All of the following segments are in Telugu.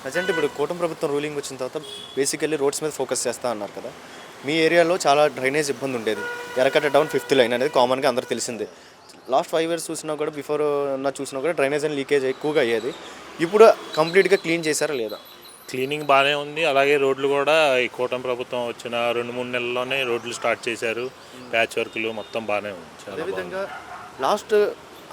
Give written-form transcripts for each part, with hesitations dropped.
ప్రజెంట్ ఇప్పుడు కూటమి ప్రభుత్వం రూలింగ్ వచ్చిన తర్వాత బేసికల్లీ రోడ్స్ మీద ఫోకస్ చేస్తా అన్నారు కదా. మీ ఏరియాలో చాలా డ్రైనేజ్ ఇబ్బంది ఉండేది. ఎర్రకట్ట డౌన్ 5th లైన్ అనేది కామన్గా అందరికి తెలిసిందే. లాస్ట్ 5 years చూసినా కూడా బిఫోర్ చూసినా కూడా డ్రైనేజ్ అని లీకేజ్ ఎక్కువగా అయ్యేది. ఇప్పుడు కంప్లీట్గా క్లీన్ చేశారా లేదా? క్లీనింగ్ బాగానే ఉంది. అలాగే రోడ్లు కూడా ఈ కూటమి ప్రభుత్వం వచ్చిన 2-3 నెలల్లోనే రోడ్లు స్టార్ట్ చేశారు. ప్యాచ్ వర్క్లు మొత్తం బాగానే ఉంది. అదేవిధంగా లాస్ట్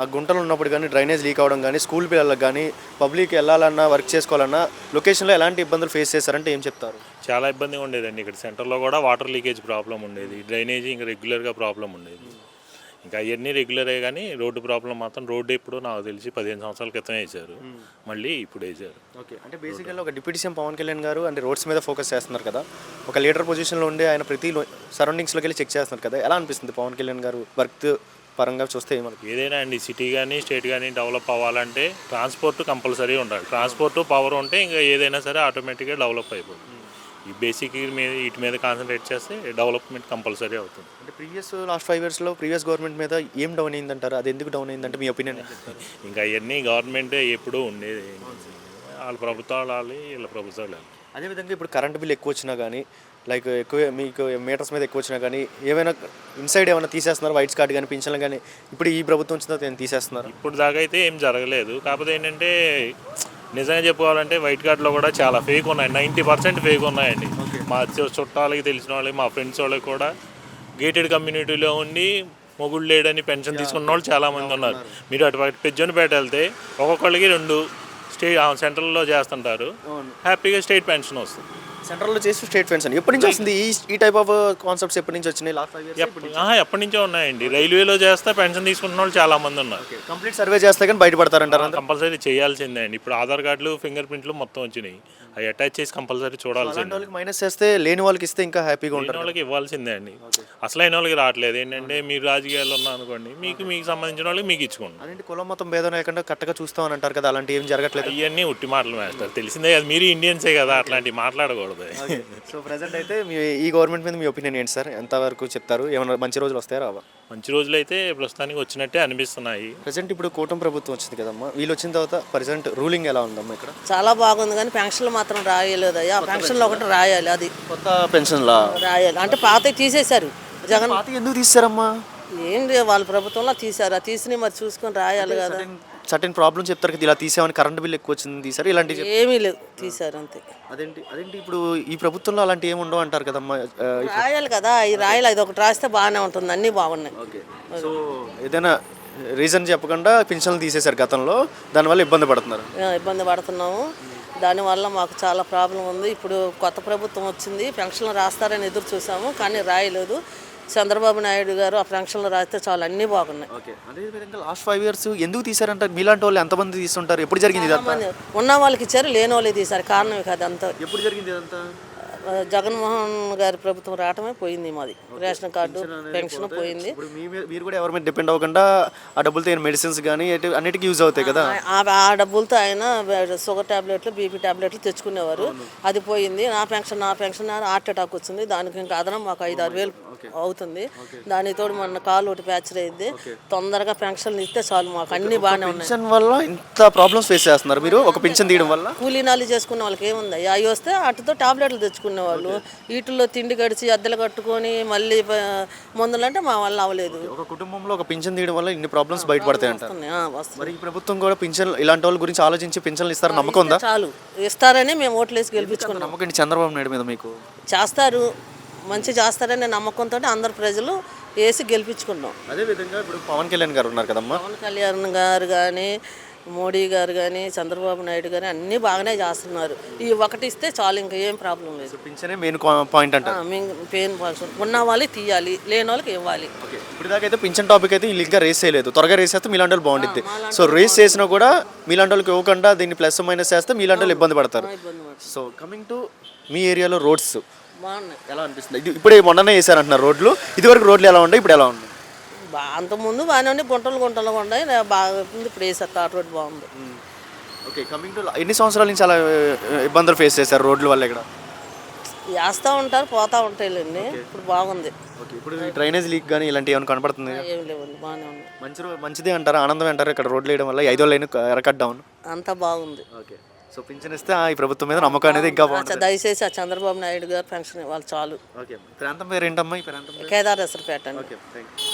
ఆ గుంటలు ఉన్నప్పుడు కానీ డ్రైనేజ్ లీక్ అవ్వడం కానీ స్కూల్ పిల్లలకు కానీ పబ్లిక్ వెళ్ళాలన్నా వర్క్ చేసుకోవాలన్నా లొకేషన్లో ఎలాంటి ఇబ్బందులు ఫేస్ చేశారంటే ఏం చెప్తారు? చాలా ఇబ్బందిగా ఉండేదండి. ఇక్కడ సెంటర్లో కూడా వాటర్ లీకేజ్ ప్రాబ్లం ఉండేది. డ్రైనేజీ ఇంకా రెగ్యులర్గా ప్రాబ్లం ఉండేది. ఇంకా అవన్నీ రెగ్యులరే కానీ రోడ్డు ప్రాబ్లం మాత్రం రోడ్డు ఇప్పుడు నాకు తెలిసి 15 సంవత్సరాల క్రితం వేశారు. మళ్ళీ ఇప్పుడు వేశారు. ఓకే, అంటే బేసికల్గా ఒక డిప్యూటీ సీఎం పవన్ కళ్యాణ్ గారు అంటే రోడ్స్ మీద ఫోకస్ చేస్తున్నారు కదా. ఒక లీడర్ పొజిషన్లో ఉండి ఆయన ప్రతి సరౌండింగ్స్లోకి వెళ్ళి చెక్ చేస్తున్నారు కదా. ఎలా అనిపిస్తుంది పవన్ కళ్యాణ్ గారు వర్క్ పరంగా చూస్తే? ఏమనుకో ఏదైనా అండి సిటీ కానీ స్టేట్ కానీ డెవలప్ అవ్వాలంటే ట్రాన్స్పోర్ట్ కంపల్సరీ ఉండాలి. ట్రాన్స్పోర్ట్ పవర్ ఉంటే ఇంకా ఏదైనా సరే ఆటోమేటిక్గా డెవలప్ అయిపోతుంది. ఈ బేసిక్ మీద వీటి మీద కాన్సన్ట్రేట్ చేస్తే డెవలప్మెంట్ కంపల్సరీ అవుతుంది. అంటే లాస్ట్ 5 yearsలో ప్రీవియస్ గవర్నమెంట్ మీద ఏం డౌన్ అయిందంటారు? అది ఎందుకు డౌన్ అయిందంటే మీ ఒపీనియన్? ఇంకా అవన్నీ గవర్నమెంట్ ఎప్పుడూ ఉండేది. వాళ్ళ ప్రభుత్వాలు వీళ్ళ ప్రభుత్వాలు. అదేవిధంగా ఇప్పుడు కరెంట్ బిల్ ఎక్కువ వచ్చినా కానీ లైక్ ఎక్కువ మీకు మీటర్స్ మీద ఎక్కువ వచ్చినా కానీ ఏమైనా ఇన్సైడ్ ఏమైనా తీసేస్తున్నారు? వైట్స్ కార్డ్ కానీ పింఛన్లు కానీ ఇప్పుడు ఈ ప్రభుత్వం వచ్చిన తర్వాత తీసేస్తున్నారు? ఇప్పుడు దాకా అయితే ఏం జరగలేదు. కాకపోతే ఏంటంటే నిజంగా చెప్పుకోవాలంటే వైట్ కార్డులో కూడా చాలా ఫేక్ ఉన్నాయి. 90% ఫేక్ ఉన్నాయండి. మా చుట్టాలకి తెలిసిన వాళ్ళకి మా ఫ్రెండ్స్ వాళ్ళకి కూడా గేటెడ్ కమ్యూనిటీలో ఉండి మొగుడు లేడని పెన్షన్ తీసుకున్న వాళ్ళు చాలామంది ఉన్నారు. మీరు అటు పెజ్జోనిపేట వెళ్తే ఒక్కొక్కళ్ళకి 2 సెంట్రల్లో చేస్తుంటారు. హ్యాపీగా స్టేట్ పెన్షన్ వస్తుంది. సెంట్రల్లో చేసి స్టేట్ పెన్షన్ ఎప్పటి నుంచి వస్తుంది? ఈ టైప్ ఆఫ్ కాన్సెప్ట్స్ ఎప్పటి నుంచి వచ్చినాయి? లాస్ట్ 5 years ఎప్పటి నుంచో ఉన్నాయండి. రైల్వేలో చేస్తే పెన్షన్ తీసుకున్న వాళ్ళు చాలా మంది ఉన్నారు. కంప్లీట్ సర్వే చేస్తే కానీ బయటపడతారంటారు? కంపల్సరీ చేయాల్సిందే అండి. ఇప్పుడు ఆధార్ కార్డులు ఫింగర్ ప్రింట్లు మొత్తం వచ్చినాయి. అవి అటాచ్ చేసి కంపల్సరీ చూడాల్సిందే. వాళ్ళకి మైనస్ చేస్తే లేని వాళ్ళకి ఇస్తే ఇంకా హ్యాపీగా ఉంటారు. వాళ్ళకి ఇవ్వాల్సిందే అండి. అసలైన వాళ్ళకి రావట్లేదు. ఏంటంటే మీరు రాజకీయాల్లో ఉన్నా అనుకోండి, మీకు సంబంధించిన వాళ్ళకి మీకు ఇచ్చుకోండి. అలాంటి కులం మొత్తం భేదం లేకుండా కరెక్ట్గా చూస్తామని అంటారు కదా, అలాంటి ఏం జరగట్లేదు? ఇవన్నీ ఉట్టి మాటలు వేస్తారు. తెలిసిందే కదా, మీరు ఇండియన్సే కదా, అట్లాంటివి మాట్లాడకూడదు. సో ప్రజెంట్ అయితే ఈ గవర్నమెంట్ మీద మీ ఒపీనియన్ ఏంటి సార్? ఎంతవరకు చెప్తారు? ఏమైనా మంచి రోజులు వస్తాయా రావా? మంచి రోజులు అయితే ప్రస్తుతానికి వచ్చినట్టే అనిపిస్తున్నాయి. ప్రజెంట్ ఇప్పుడు కూటమి ప్రభుత్వం వచ్చింది కదమ్మా, వీళ్ళు వచ్చిన తర్వాత ప్రజెంట్ రూలింగ్ ఎలా ఉందమ్మా ఇక్కడ? చాలా బాగుంది కానీ పెన్షన్లు మాత్రం రాయలేదు అయ్యా. పెన్షన్లు ఒకటి రాయాలి, అది కొత్త పెన్షన్లా రాయాలి. అంటే పాత తీసేశారు జగన్. పాత ఎందుకు తీసారమ్మా? ఏంటి వాళ్ళ ప్రభుత్వంలో తీసారు. ఆ తీసిని మరి చూసుకొని రాయాలి కదా. సర్టెన్ ప్రాబ్లమ్ చెప్తారు కదా, ఇలా తీసామని కరెంట్ బిల్ ఎక్కువ వచ్చింది తీసారు, ఇలాంటివి ఏమీ లేవు, తీసారు అంతే. అదేంటి ఇప్పుడు ఈ ప్రభుత్వంలో అలాంటి ఏమి ఉండవు అంటారు కదమ్మా. రాయాలి కదా, ఇది రాయాలి. ఇది ఒకటి రాస్తే బాగానే ఉంటుంది, అన్నీ బాగున్నాయి. సో ఏదైనా రీజన్ చెప్పకుండా పెన్షన్లు తీసేశారు గతంలో, దానివల్ల ఇబ్బంది పడుతున్నారు. ఇబ్బంది పడుతున్నాము. దానివల్ల మాకు చాలా ప్రాబ్లం ఉంది. ఇప్పుడు కొత్త ప్రభుత్వం వచ్చింది, పెన్షన్లు రాస్తారని ఎదురు చూసాము కానీ రాయలేదు. చంద్రబాబు నాయుడు గారు ఆ పెన్షన్లు రాస్తే చాలా అన్నీ బాగున్నాయి. అదేవిధంగా లాస్ట్ 5 years ఎందుకు తీసారంటే మీలాంటి వాళ్ళు ఎంతమంది తీసుకుంటారు? ఎప్పుడు జరిగింది ఇదంతా? ఉన్న వాళ్ళకి ఇచ్చారు, లేని వాళ్ళకి తీశారు. కారణం కాదు అంతా. ఎప్పుడు జరిగింది ఇదంతా? జగన్మోహన్ గారి ప్రభుత్వం రావటమే పోయింది. మాది రేషన్ కార్డు పెన్షన్ పోయింది. మీరు కూడా ఎవరి మీద డిపెండ్ అవ్వకుండా ఆ డబ్బులతో మెడిసిన్స్ కానీ అన్నిటికీ యూజ్ అవుతాయి కదా. ఆ డబ్బులతో ఆయన షుగర్ టాబ్లెట్లు, బీపీ టాబ్లెట్లు తెచ్చుకునేవారు. అది పోయింది. నా పెన్షన్ హార్ట్ అటాక్ వచ్చింది. దానికి ఇంకా అదనం మాకు 5-6 వేలు అవుతుంది. దానితో మన కాలు ఒకటి ఫ్రాక్చర్ అయింది. తొందరగా పెన్షన్లు ఇస్తే చాలు, మాకు అన్ని బాగానే ఉన్నాయి. పెన్షన్ వల్ల ఇంత ప్రాబ్లమ్స్ ఫేస్ చేస్తున్నారు మీరు? ఒక పెన్షన్ తీయడం వల్ల కూలీనాలు చేసుకునే వాళ్ళకి ఏముంది? అవి వస్తే వాటితో టాబ్లెట్లు తెచ్చుకునే వాళ్ళు, వీటిల్లో తిండి గడిచి అద్దెలు కట్టుకొని మళ్ళీ మందులు అంటే మా వల్ల అవ్వలేదు. ఒక కుటుంబంలో ఒక పెన్షన్ తీయడం వల్ల ఇన్ని ప్రాబ్లమ్స్ బయటపడతాయంట. మరి ఈ ప్రభుత్వం కూడా పెన్షన్ ఇలాంటి వాళ్ళ గురించి ఆలోచించి పెన్షన్లు ఇస్తారని నమ్మకం ఉందా? చాలు ఇస్తారని మేము ఓట్లేసి గెలిపించుకున్నాం. నమ్మకం చంద్రబాబు నాయుడు మీద మీకు? చేస్తారు, మంచి చేస్తారనే నమ్మకంతో అందరు ప్రజలు వేసి గెలిపించుకున్నాం. అదేవిధంగా ఇప్పుడు పవన్ కళ్యాణ్ గారు ఉన్నారు కదమ్మా, పవన్ కళ్యాణ్ గారు కానీ మోడీ గారు కానీ చంద్రబాబు నాయుడు కానీ అన్నీ బాగానే చేస్తున్నారు. ఈ ఒకటి ఇస్తే చాలు, ఇంకా ఏం ప్రాబ్లం లేదు. పింఛనే మెయిన్ పాయింట్ అంటే పెయిన్ పాయింట్ ఉన్న వాళ్ళకి తీయాలి, లేని వాళ్ళకి ఇవ్వాలి. ఇప్పుడు దాకా అయితే పింఛన్ టాపిక్ అయితే వీళ్ళు ఇంకా రేస్ చేయలేదు. త్వరగా రేస్ చేస్తే మీలాంటి వాళ్ళు బాగుంటుంది. సో రేస్ చేసినా కూడా మీలాంటి వాళ్ళకి ఇవ్వకుండా దీన్ని ప్లస్ మైనస్ చేస్తే మీలాంటి వాళ్ళు ఇబ్బంది పడతారు. సో కమింగ్ టు మీ ఏరియాలో రోడ్స్ ఎలా అనిపిస్తుంది? ఇప్పుడే మొన్ననే వేసారంటున్నారు రోడ్లు. ఇదివరకు రోడ్లు ఎలా ఉన్నాయి, ఇప్పుడు ఎలా ఉన్నాయి? అంతకుముందు బాగానే ఉండి గుంటలు ఉన్నాయి, బాగా ఇప్పుడు వేసారు. తాట రోడ్డు బాగుంది. ఓకే, కమింగ్ టు ఎన్ని సంవత్సరాల నుంచి అలా ఇబ్బందులు ఫేస్ చేశారు రోడ్ల వల్ల? ఇక్కడ వేస్తూ ఉంటారు, పోతూ ఉంటాయిలేండి. ఇప్పుడు బాగుంది. ఓకే, ఇప్పుడు డ్రైనేజ్ లీక్ కానీ ఇలాంటివి ఏమైనా కనపడుతుంది? ఏమి లేవండి, బాగానే ఉంది. మంచిదే అంటారా? ఆనందం అంటారు ఇక్కడ రోడ్లు వేయడం వల్ల? 5వ లైన్ ఎరకట్ డౌన్ అంతా బాగుంది. ఓకే, సో పింఛన్ ఇస్తే ఈ ప్రభుత్వం మీద నమ్మకం అనేది ఇంకా బాగుంటుంది. దయచేసి ఆ చంద్రబాబు నాయుడు గారు పెన్షన్ ఇవ్వాలి చాలు. ఓకే, ప్రాంతం పేరు ఏంటమ్మా? ఈ ప్రాంతం కేదారేశ్వరపేట అండి. Okay, thank you.